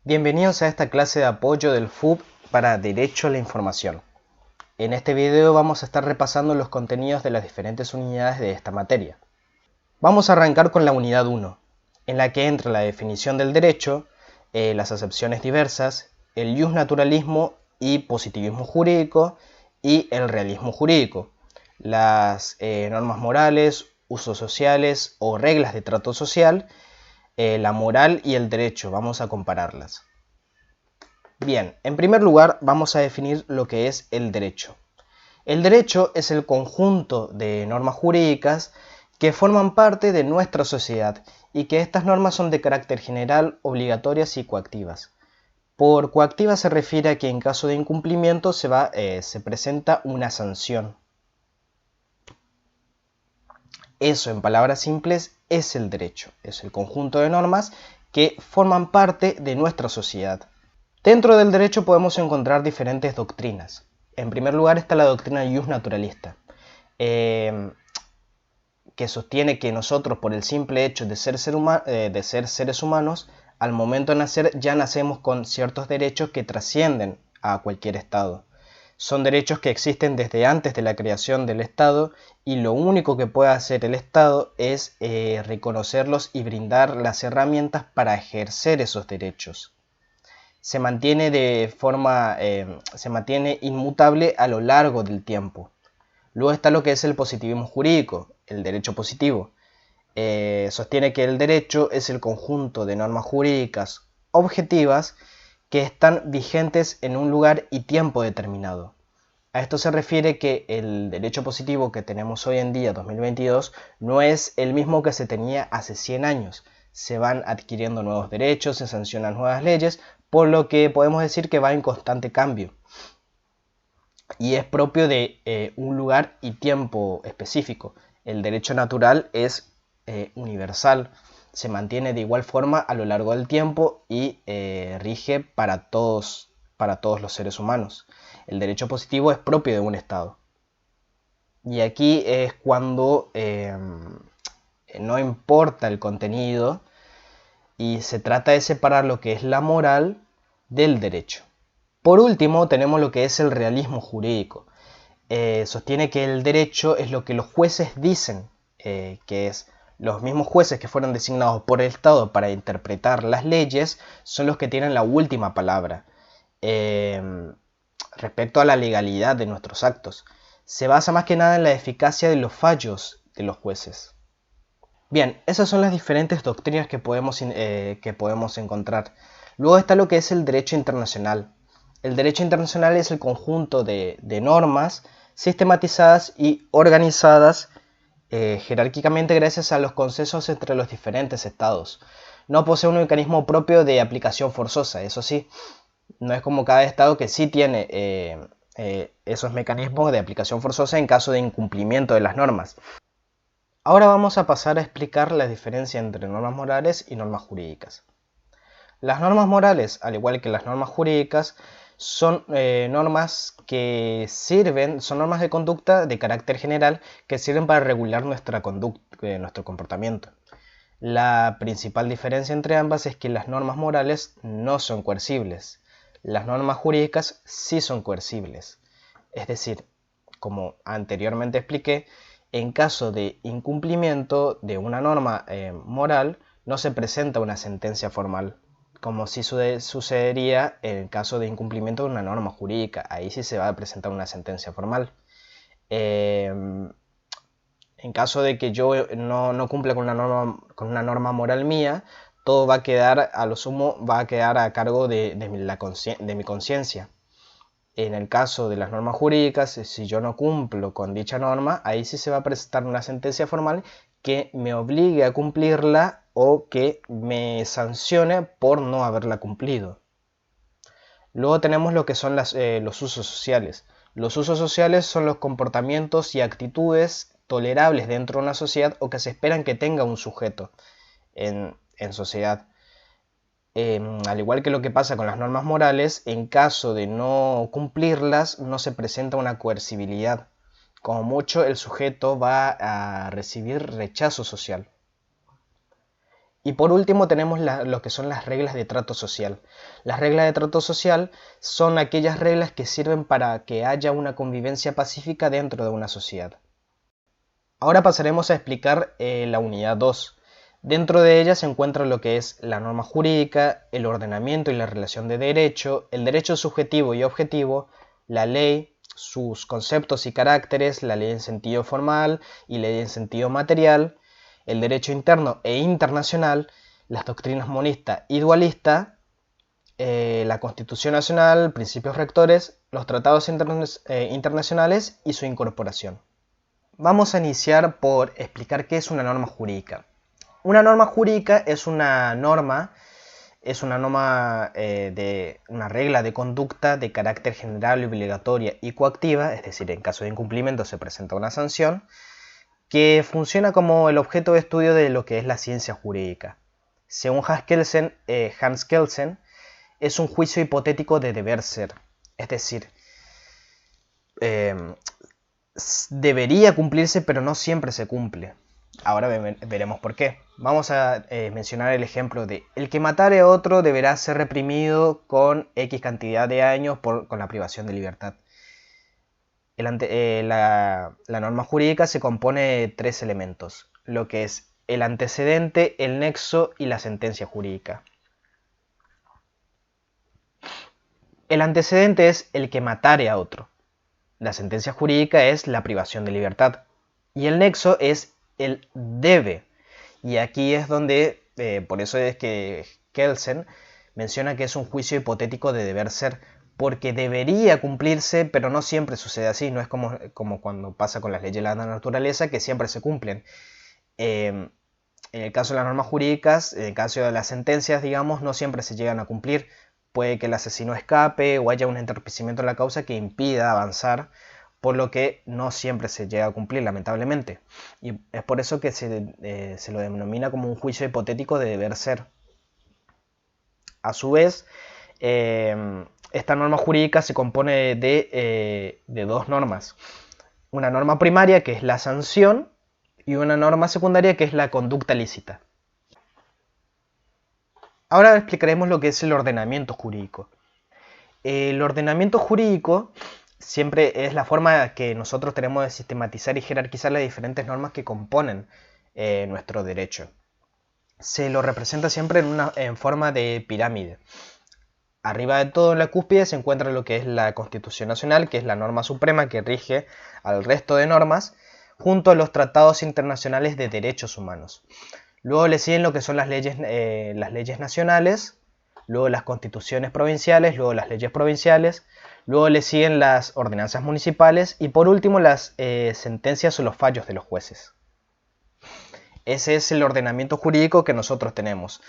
Bienvenidos a esta clase de apoyo del FUB para Derecho a la Información. En este video vamos a estar repasando los contenidos de las diferentes unidades de esta materia. Vamos a arrancar con la unidad 1, en la que entra la definición del derecho, las acepciones diversas, el iusnaturalismo y positivismo jurídico y el realismo jurídico, las normas morales, usos sociales o reglas de trato social, la moral y el derecho. Vamos a compararlas. Bien, en primer lugar vamos a definir lo que es el derecho. El derecho es el conjunto de normas jurídicas que forman parte de nuestra sociedad y que estas normas son de carácter general, obligatorias y coactivas. Por coactiva se refiere a que en caso de incumplimiento se presenta una sanción. Eso, en palabras simples, es el derecho. Es el conjunto de normas que forman parte de nuestra sociedad. Dentro del derecho podemos encontrar diferentes doctrinas. En primer lugar está la doctrina iusnaturalista, que sostiene que nosotros, por el simple hecho de ser seres humanos, al momento de nacer ya nacemos con ciertos derechos que trascienden a cualquier Estado. Son derechos que existen desde antes de la creación del Estado y lo único que puede hacer el Estado es reconocerlos y brindar las herramientas para ejercer esos derechos. Se mantiene se mantiene inmutable a lo largo del tiempo. Luego está lo que es el positivismo jurídico, el derecho positivo. Sostiene que el derecho es el conjunto de normas jurídicas objetivas que están vigentes en un lugar y tiempo determinado. A esto se refiere que el derecho positivo que tenemos hoy en día, 2022, no es el mismo que se tenía hace 100 años. Se van adquiriendo nuevos derechos, se sancionan nuevas leyes, por lo que podemos decir que va en constante cambio. Y es propio de un lugar y tiempo específico. El derecho natural es universal, se mantiene de igual forma a lo largo del tiempo y rige para todos los seres humanos. El derecho positivo es propio de un Estado. Y aquí es cuando no importa el contenido y se trata de separar lo que es la moral del derecho. Por último, tenemos lo que es el realismo jurídico. Sostiene que el derecho es lo que los jueces dicen, que es los mismos jueces que fueron designados por el Estado para interpretar las leyes, son los que tienen la última palabra respecto a la legalidad de nuestros actos. Se basa más que nada en la eficacia de los fallos de los jueces. Bien, esas son las diferentes doctrinas que podemos encontrar. Luego está lo que es el derecho internacional. El derecho internacional es el conjunto de normas sistematizadas y organizadas jerárquicamente gracias a los consensos entre los diferentes estados. No posee un mecanismo propio de aplicación forzosa, eso sí, no es como cada estado que sí tiene esos mecanismos de aplicación forzosa en caso de incumplimiento de las normas. Ahora vamos a pasar a explicar la diferencia entre normas morales y normas jurídicas. Las normas morales, al igual que las normas jurídicas, son normas son normas de conducta de carácter general que sirven para regular nuestra conducta, nuestro comportamiento. La principal diferencia entre ambas es que las normas morales no son coercibles. Las normas jurídicas sí son coercibles. Es decir, como anteriormente expliqué, en caso de incumplimiento de una norma moral, no se presenta una sentencia formal, como sí sucedería en caso de incumplimiento de una norma jurídica. Ahí sí se va a presentar una sentencia formal. En caso de que yo no cumpla con una norma moral mía, todo va a quedar, a lo sumo, va a quedar a cargo de mi conciencia. En el caso de las normas jurídicas, si yo no cumplo con dicha norma, ahí sí se va a presentar una sentencia formal que me obligue a cumplirla o que me sancione por no haberla cumplido. Luego tenemos lo que son los usos sociales. Los usos sociales son los comportamientos y actitudes tolerables dentro de una sociedad o que se esperan que tenga un sujeto en sociedad. Al igual que lo que pasa con las normas morales, en caso de no cumplirlas, no se presenta una coercibilidad. Como mucho, el sujeto va a recibir rechazo social. Y por último tenemos lo que son las reglas de trato social. Las reglas de trato social son aquellas reglas que sirven para que haya una convivencia pacífica dentro de una sociedad. Ahora pasaremos a explicar la unidad 2. Dentro de ella se encuentra lo que es la norma jurídica, el ordenamiento y la relación de derecho, el derecho subjetivo y objetivo, la ley, sus conceptos y caracteres, la ley en sentido formal y ley en sentido material, el derecho interno e internacional, las doctrinas monista y dualista, la Constitución Nacional, principios rectores, los tratados internacionales y su incorporación. Vamos a iniciar por explicar qué es una norma jurídica. Una norma jurídica es una norma de una regla de conducta de carácter general, obligatoria y coactiva, es decir, en caso de incumplimiento se presenta una sanción, que funciona como el objeto de estudio de lo que es la ciencia jurídica. Según Hans Kelsen, es un juicio hipotético de deber ser, es decir, debería cumplirse pero no siempre se cumple. Ahora veremos por qué. Vamos a mencionar el ejemplo de el que matare a otro deberá ser reprimido con X cantidad de años con la privación de libertad. La norma jurídica se compone de 3 elementos, lo que es el antecedente, el nexo y la sentencia jurídica. El antecedente es el que matare a otro. La sentencia jurídica es la privación de libertad. Y el nexo es el debe. Y aquí es donde, por eso es que Kelsen menciona que es un juicio hipotético de deber ser, porque debería cumplirse, pero no siempre sucede así. No es como cuando pasa con las leyes de la naturaleza, que siempre se cumplen. En el caso de las normas jurídicas, en el caso de las sentencias, digamos, no siempre se llegan a cumplir. Puede que el asesino escape o haya un entorpecimiento en la causa que impida avanzar, por lo que no siempre se llega a cumplir, lamentablemente. Y es por eso que se lo denomina como un juicio hipotético de deber ser. A su vez, esta norma jurídica se compone de 2 normas. Una norma primaria, que es la sanción, y una norma secundaria, que es la conducta lícita. Ahora explicaremos lo que es el ordenamiento jurídico. El ordenamiento jurídico siempre es la forma que nosotros tenemos de sistematizar y jerarquizar las diferentes normas que componen nuestro derecho. Se lo representa siempre en forma de pirámide. Arriba de todo, en la cúspide, se encuentra lo que es la Constitución Nacional, que es la norma suprema que rige al resto de normas, junto a los tratados internacionales de derechos humanos. Luego le siguen lo que son las leyes nacionales, luego las constituciones provinciales, luego las leyes provinciales, luego le siguen las ordenanzas municipales y por último las sentencias o los fallos de los jueces. Ese es el ordenamiento jurídico que nosotros tenemos.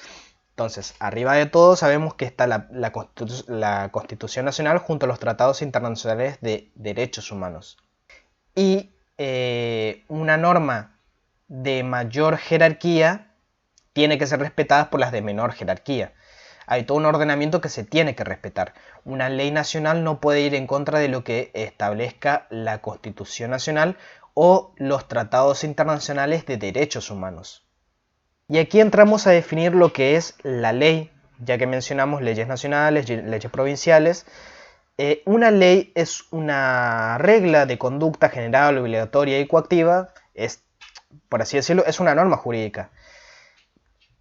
Entonces, arriba de todo sabemos que está la Constitución Nacional junto a los tratados internacionales de derechos humanos. Y una norma de mayor jerarquía tiene que ser respetada por las de menor jerarquía. Hay todo un ordenamiento que se tiene que respetar. Una ley nacional no puede ir en contra de lo que establezca la Constitución Nacional o los tratados internacionales de derechos humanos. Y aquí entramos a definir lo que es la ley, ya que mencionamos leyes nacionales, leyes provinciales. Una ley es una regla de conducta general, obligatoria y coactiva, por así decirlo, es una norma jurídica.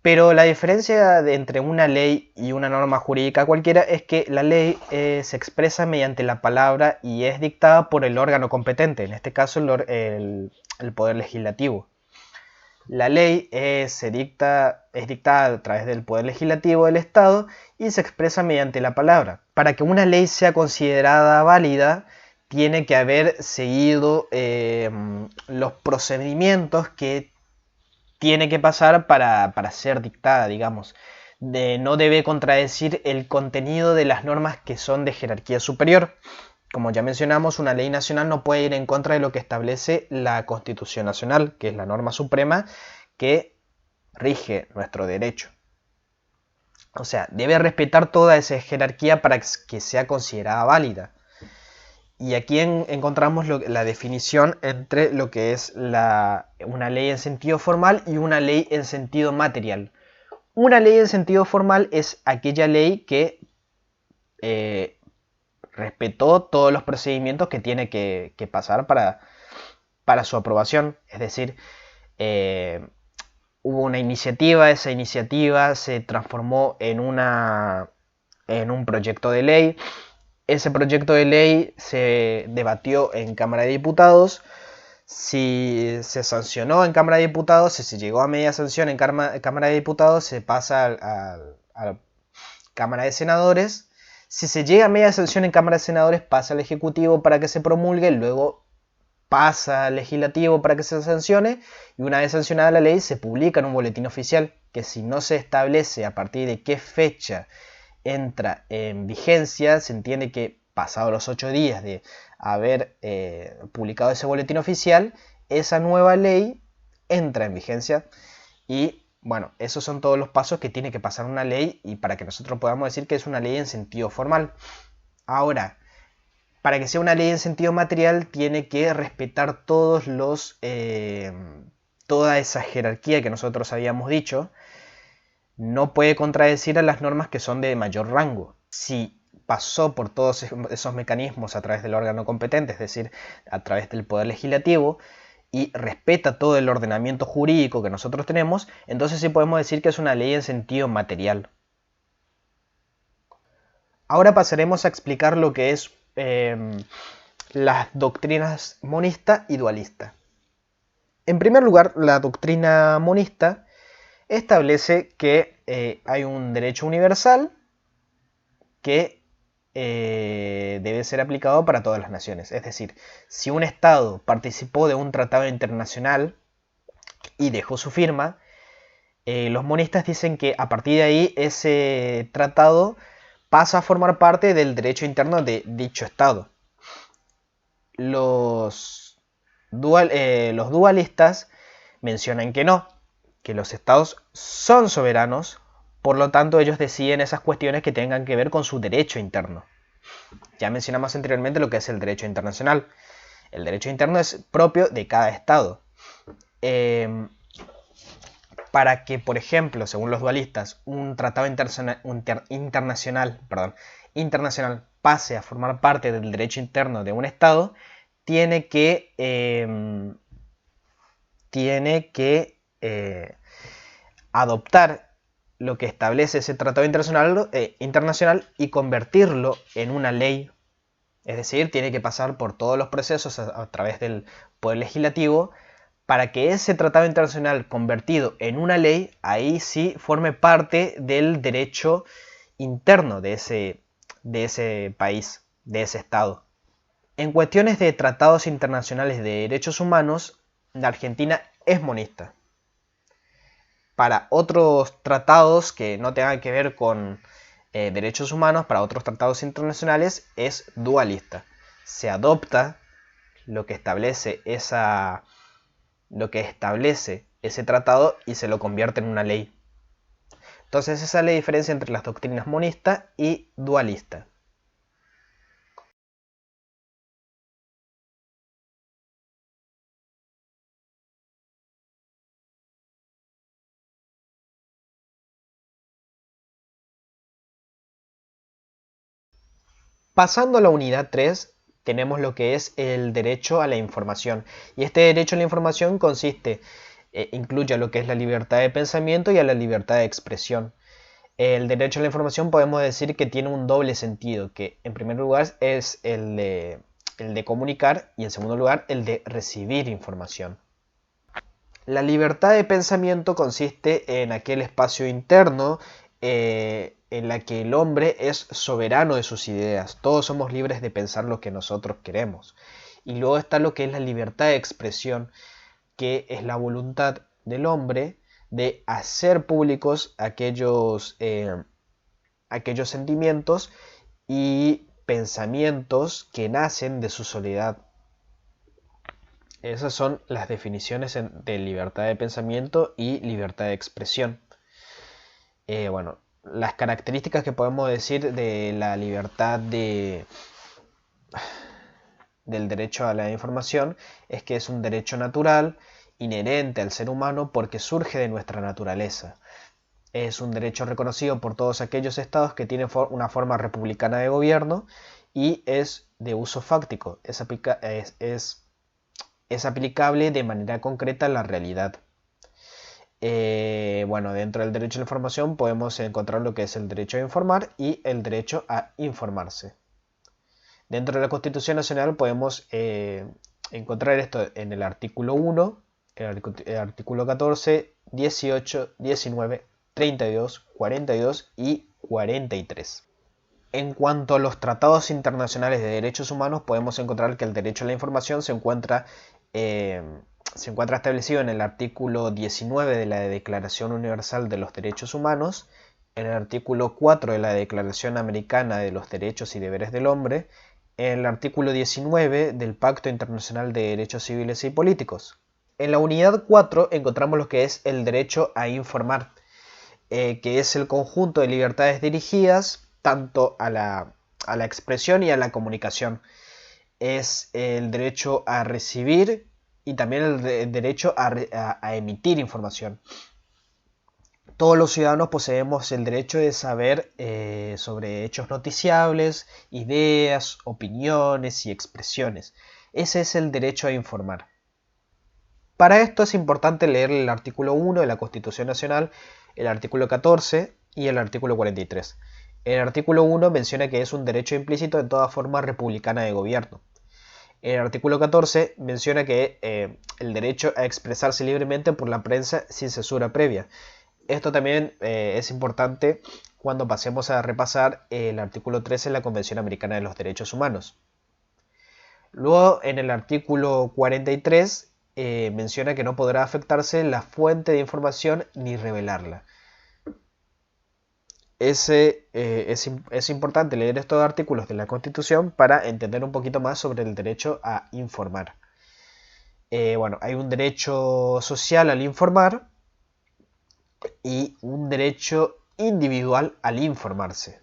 Pero la diferencia entre una ley y una norma jurídica cualquiera es que la ley se expresa mediante la palabra y es dictada por el órgano competente, en este caso el Poder Legislativo. La ley es dictada a través del Poder Legislativo del Estado y se expresa mediante la palabra. Para que una ley sea considerada válida, tiene que haber seguido los procedimientos que tiene que pasar para ser dictada, digamos. No debe contradecir el contenido de las normas que son de jerarquía superior. Como ya mencionamos, una ley nacional no puede ir en contra de lo que establece la Constitución Nacional, que es la norma suprema que rige nuestro derecho. O sea, debe respetar toda esa jerarquía para que sea considerada válida. Y aquí encontramos la definición entre lo que es una ley en sentido formal y una ley en sentido material. Una ley en sentido formal es aquella ley que respetó todos los procedimientos que tiene que pasar para su aprobación. Es decir, hubo una iniciativa, esa iniciativa se transformó en un proyecto de ley. Ese proyecto de ley se debatió en Cámara de Diputados. Si se sancionó en Cámara de Diputados, si se llegó a media sanción en Cámara de Diputados, se pasa a Cámara de Senadores. Si se llega a media sanción en Cámara de Senadores, pasa al Ejecutivo para que se promulgue, luego pasa al Legislativo para que se sancione, y una vez sancionada la ley se publica en un boletín oficial, que si no se establece a partir de qué fecha entra en vigencia, se entiende que pasados los 8 días de haber publicado ese boletín oficial, esa nueva ley entra en vigencia. Y bueno, esos son todos los pasos que tiene que pasar una ley y para que nosotros podamos decir que es una ley en sentido formal. Ahora, para que sea una ley en sentido material, tiene que respetar toda esa jerarquía que nosotros habíamos dicho. No puede contradecir a las normas que son de mayor rango. Si pasó por todos esos mecanismos a través del órgano competente, es decir, a través del Poder Legislativo, y respeta todo el ordenamiento jurídico que nosotros tenemos, entonces sí podemos decir que es una ley en sentido material. Ahora pasaremos a explicar lo que es las doctrinas monista y dualista. En primer lugar, la doctrina monista establece que hay un derecho universal que debe ser aplicado para todas las naciones. Es decir, si un Estado participó de un tratado internacional y dejó su firma, los monistas dicen que a partir de ahí ese tratado pasa a formar parte del derecho interno de dicho Estado. Los dualistas mencionan que no, que los estados son soberanos, por lo tanto ellos deciden esas cuestiones que tengan que ver con su derecho interno. Ya mencionamos anteriormente lo que es el derecho internacional. El derecho interno es propio de cada estado. Para que, por ejemplo, según los dualistas, un tratado internacional pase a formar parte del derecho interno de un estado, tiene que adoptar lo que establece ese tratado internacional y convertirlo en una ley. Es decir, tiene que pasar por todos los procesos a través del Poder Legislativo para que ese tratado internacional convertido en una ley, ahí sí forme parte del derecho interno de ese país, de ese estado. En cuestiones de tratados internacionales de derechos humanos, la Argentina es monista. Para otros tratados que no tengan que ver con derechos humanos, para otros tratados internacionales es dualista. Se adopta lo que establece ese tratado y se lo convierte en una ley. Entonces esa es la diferencia entre las doctrinas monista y dualista. Pasando a la unidad 3, tenemos lo que es el derecho a la información. Y este derecho a la información incluye lo que es la libertad de pensamiento y a la libertad de expresión. El derecho a la información podemos decir que tiene un doble sentido, que en primer lugar es el de comunicar y en segundo lugar el de recibir información. La libertad de pensamiento consiste en aquel espacio interno en la que el hombre es soberano de sus ideas. Todos somos libres de pensar lo que nosotros queremos. Y luego está lo que es la libertad de expresión, que es la voluntad del hombre de hacer públicos aquellos sentimientos y pensamientos que nacen de su soledad. Esas son las definiciones de libertad de pensamiento y libertad de expresión. Bueno, las características que podemos decir de la libertad del derecho a la información es que es un derecho natural, inherente al ser humano porque surge de nuestra naturaleza. Es un derecho reconocido por todos aquellos estados que tienen una forma republicana de gobierno y es de uso fáctico, es aplicable de manera concreta en la realidad. Bueno, dentro del derecho a la información podemos encontrar lo que es el derecho a informar y el derecho a informarse. Dentro de la Constitución Nacional podemos encontrar esto en el artículo 1, el artículo 14, 18, 19, 32, 42 y 43. En cuanto a los tratados internacionales de derechos humanos, podemos encontrar que el derecho a la información se encuentra establecido en el artículo 19 de la Declaración Universal de los Derechos Humanos, en el artículo 4 de la Declaración Americana de los Derechos y Deberes del Hombre, en el artículo 19 del Pacto Internacional de Derechos Civiles y Políticos. En la unidad 4 encontramos lo que es el derecho a informar, que es el conjunto de libertades dirigidas tanto a la expresión y a la comunicación. Es el derecho a recibir y también el derecho a emitir información. Todos los ciudadanos poseemos el derecho de saber sobre hechos noticiables, ideas, opiniones y expresiones. Ese es el derecho a informar. Para esto es importante leer el artículo 1 de la Constitución Nacional, el artículo 14 y el artículo 43. El artículo 1 menciona que es un derecho implícito en toda forma republicana de gobierno. El artículo 14 menciona que el derecho a expresarse libremente por la prensa sin censura previa. Esto también es importante cuando pasemos a repasar el artículo 13 de la Convención Americana de los Derechos Humanos. Luego, en el artículo 43, menciona que no podrá afectarse la fuente de información ni revelarla. Es importante leer estos artículos de la Constitución para entender un poquito más sobre el derecho a informar. Bueno, hay un derecho social al informar y un derecho individual al informarse.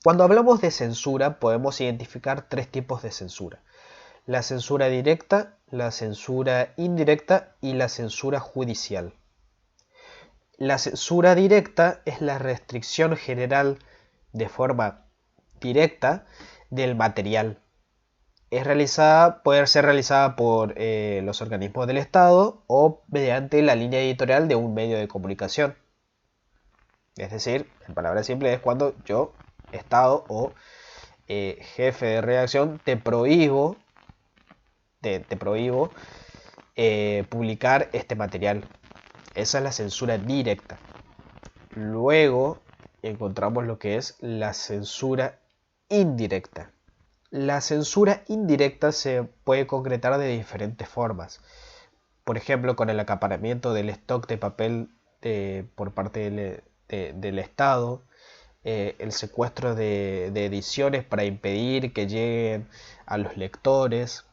Cuando hablamos de censura, podemos identificar tres tipos de censura: la censura directa, la censura indirecta y la censura judicial. La censura directa es la restricción general de forma directa del material. Puede ser realizada por los organismos del Estado o mediante la línea editorial de un medio de comunicación. Es decir, en palabras simples, es cuando yo, Estado o jefe de redacción, te prohíbo publicar este material. Esa es la censura directa. Luego encontramos lo que es la censura indirecta. La censura indirecta se puede concretar de diferentes formas. Por ejemplo, con el acaparamiento del stock de papel por parte del Estado, el secuestro de ediciones para impedir que lleguen a los lectores,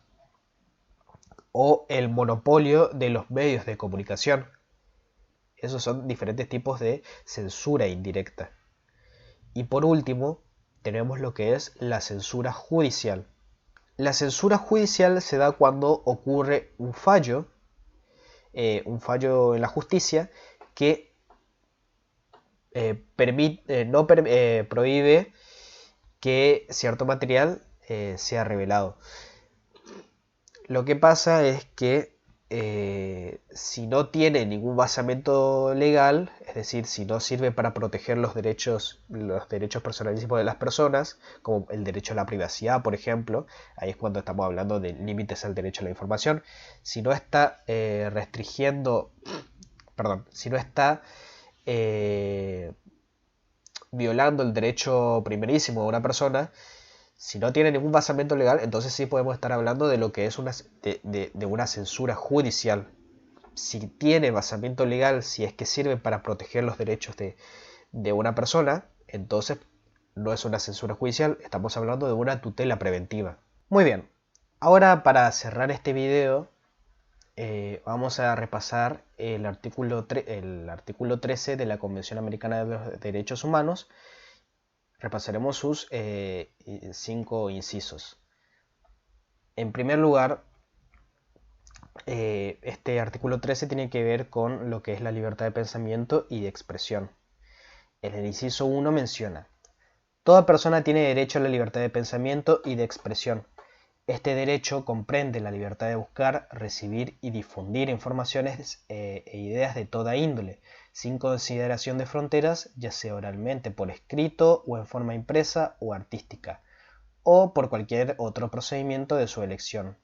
o el monopolio de los medios de comunicación. Esos son diferentes tipos de censura indirecta. Y por último, tenemos lo que es la censura judicial. La censura judicial se da cuando ocurre un fallo en la justicia que prohíbe que cierto material sea revelado. Lo que pasa es que si no tiene ningún basamento legal, es decir, si no sirve para proteger los derechos personalísimos de las personas, como el derecho a la privacidad, por ejemplo, ahí es cuando estamos hablando de límites al derecho a la información, si no está violando el derecho primerísimo de una persona, si no tiene ningún basamento legal, entonces sí podemos estar hablando de lo que es de una censura judicial. Si tiene basamento legal, si es que sirve para proteger los derechos de una persona, entonces no es una censura judicial, estamos hablando de una tutela preventiva. Muy bien, ahora para cerrar este video vamos a repasar el artículo 13 de la Convención Americana de los Derechos Humanos. Repasaremos sus 5 incisos. En primer lugar, Este artículo 13 tiene que ver con lo que es la libertad de pensamiento y de expresión. En el inciso 1 menciona: toda persona tiene derecho a la libertad de pensamiento y de expresión. Este derecho comprende la libertad de buscar, recibir y difundir informaciones e ideas de toda índole, sin consideración de fronteras, ya sea oralmente, por escrito o en forma impresa o artística, o por cualquier otro procedimiento de su elección.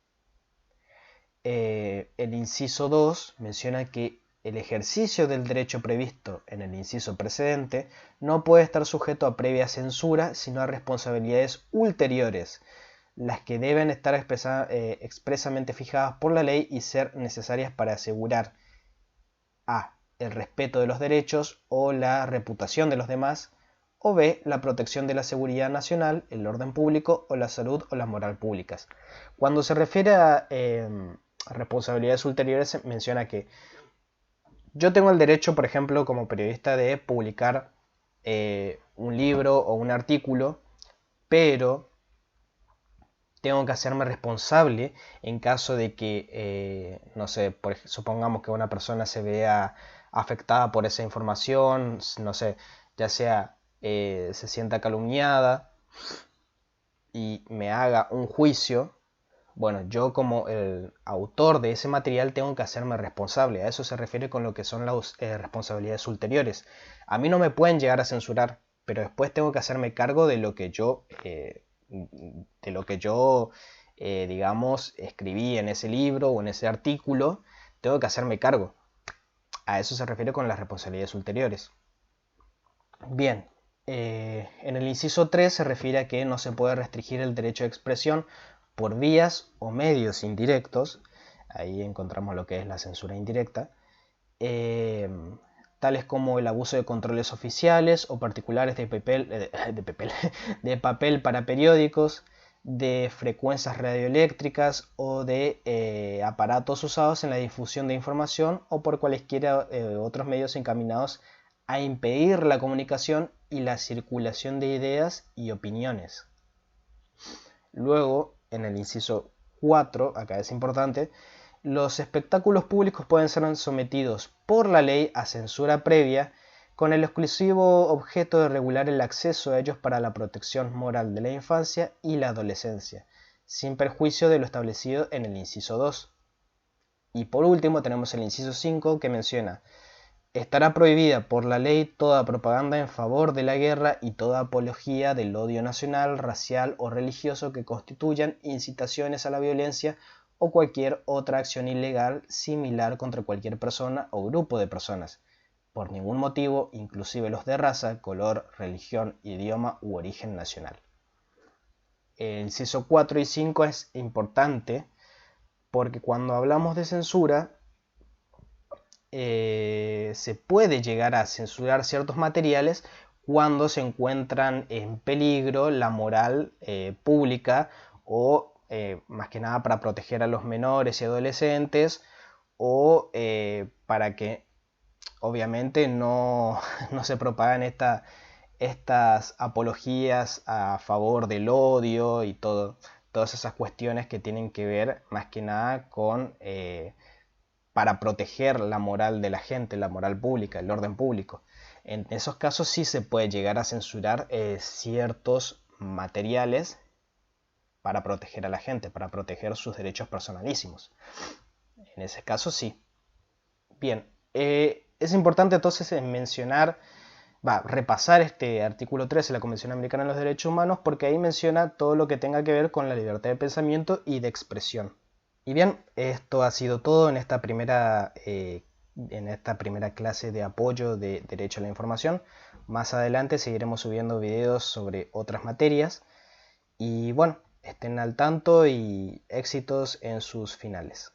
El inciso 2 menciona que el ejercicio del derecho previsto en el inciso precedente no puede estar sujeto a previa censura, sino a responsabilidades ulteriores, las que deben estar expresamente fijadas por la ley y ser necesarias para asegurar a. el respeto de los derechos o la reputación de los demás, o b. la protección de la seguridad nacional, el orden público o la salud o la moral públicas. Cuando se refiere a responsabilidades ulteriores, se menciona que yo tengo el derecho, por ejemplo, como periodista, de publicar un libro o un artículo, pero tengo que hacerme responsable en caso de que, no sé, supongamos que una persona se vea afectada por esa información, no sé, ya sea se sienta calumniada y me haga un juicio. Bueno, yo como el autor de ese material tengo que hacerme responsable. A eso se refiere con lo que son las responsabilidades ulteriores. A mí no me pueden llegar a censurar, pero después tengo que hacerme cargo de lo que yo digamos, escribí en ese libro o en ese artículo. Tengo que hacerme cargo. A eso se refiere con las responsabilidades ulteriores. Bien, en el inciso 3 se refiere a que no se puede restringir el derecho de expresión por vías o medios indirectos. Ahí encontramos lo que es la censura indirecta, eh, tales como el abuso de controles oficiales o particulares de papel para periódicos, de frecuencias radioeléctricas o de aparatos usados en la difusión de información o por cualesquiera otros medios encaminados a impedir la comunicación y la circulación de ideas y opiniones. Luego, en el inciso 4, acá es importante, los espectáculos públicos pueden ser sometidos por la ley a censura previa con el exclusivo objeto de regular el acceso a ellos para la protección moral de la infancia y la adolescencia, sin perjuicio de lo establecido en el inciso 2. Y por último tenemos el inciso 5 que menciona: estará prohibida por la ley toda propaganda en favor de la guerra y toda apología del odio nacional, racial o religioso que constituyan incitaciones a la violencia o cualquier otra acción ilegal similar contra cualquier persona o grupo de personas, por ningún motivo, inclusive los de raza, color, religión, idioma u origen nacional. El inciso 4 y 5 es importante porque cuando hablamos de censura, se puede llegar a censurar ciertos materiales cuando se encuentran en peligro la moral pública o más que nada para proteger a los menores y adolescentes o para que obviamente no, no se propagan estas apologías a favor del odio y todas esas cuestiones que tienen que ver más que nada con para proteger la moral de la gente, la moral pública, el orden público. En esos casos sí se puede llegar a censurar ciertos materiales para proteger a la gente, para proteger sus derechos personalísimos. En ese caso sí. Bien, es importante entonces repasar este artículo 13 de la Convención Americana de los Derechos Humanos porque ahí menciona todo lo que tenga que ver con la libertad de pensamiento y de expresión. Y bien, esto ha sido todo en esta primera clase de apoyo de Derecho a la Información. Más adelante seguiremos subiendo videos sobre otras materias. Y bueno, estén al tanto y éxitos en sus finales.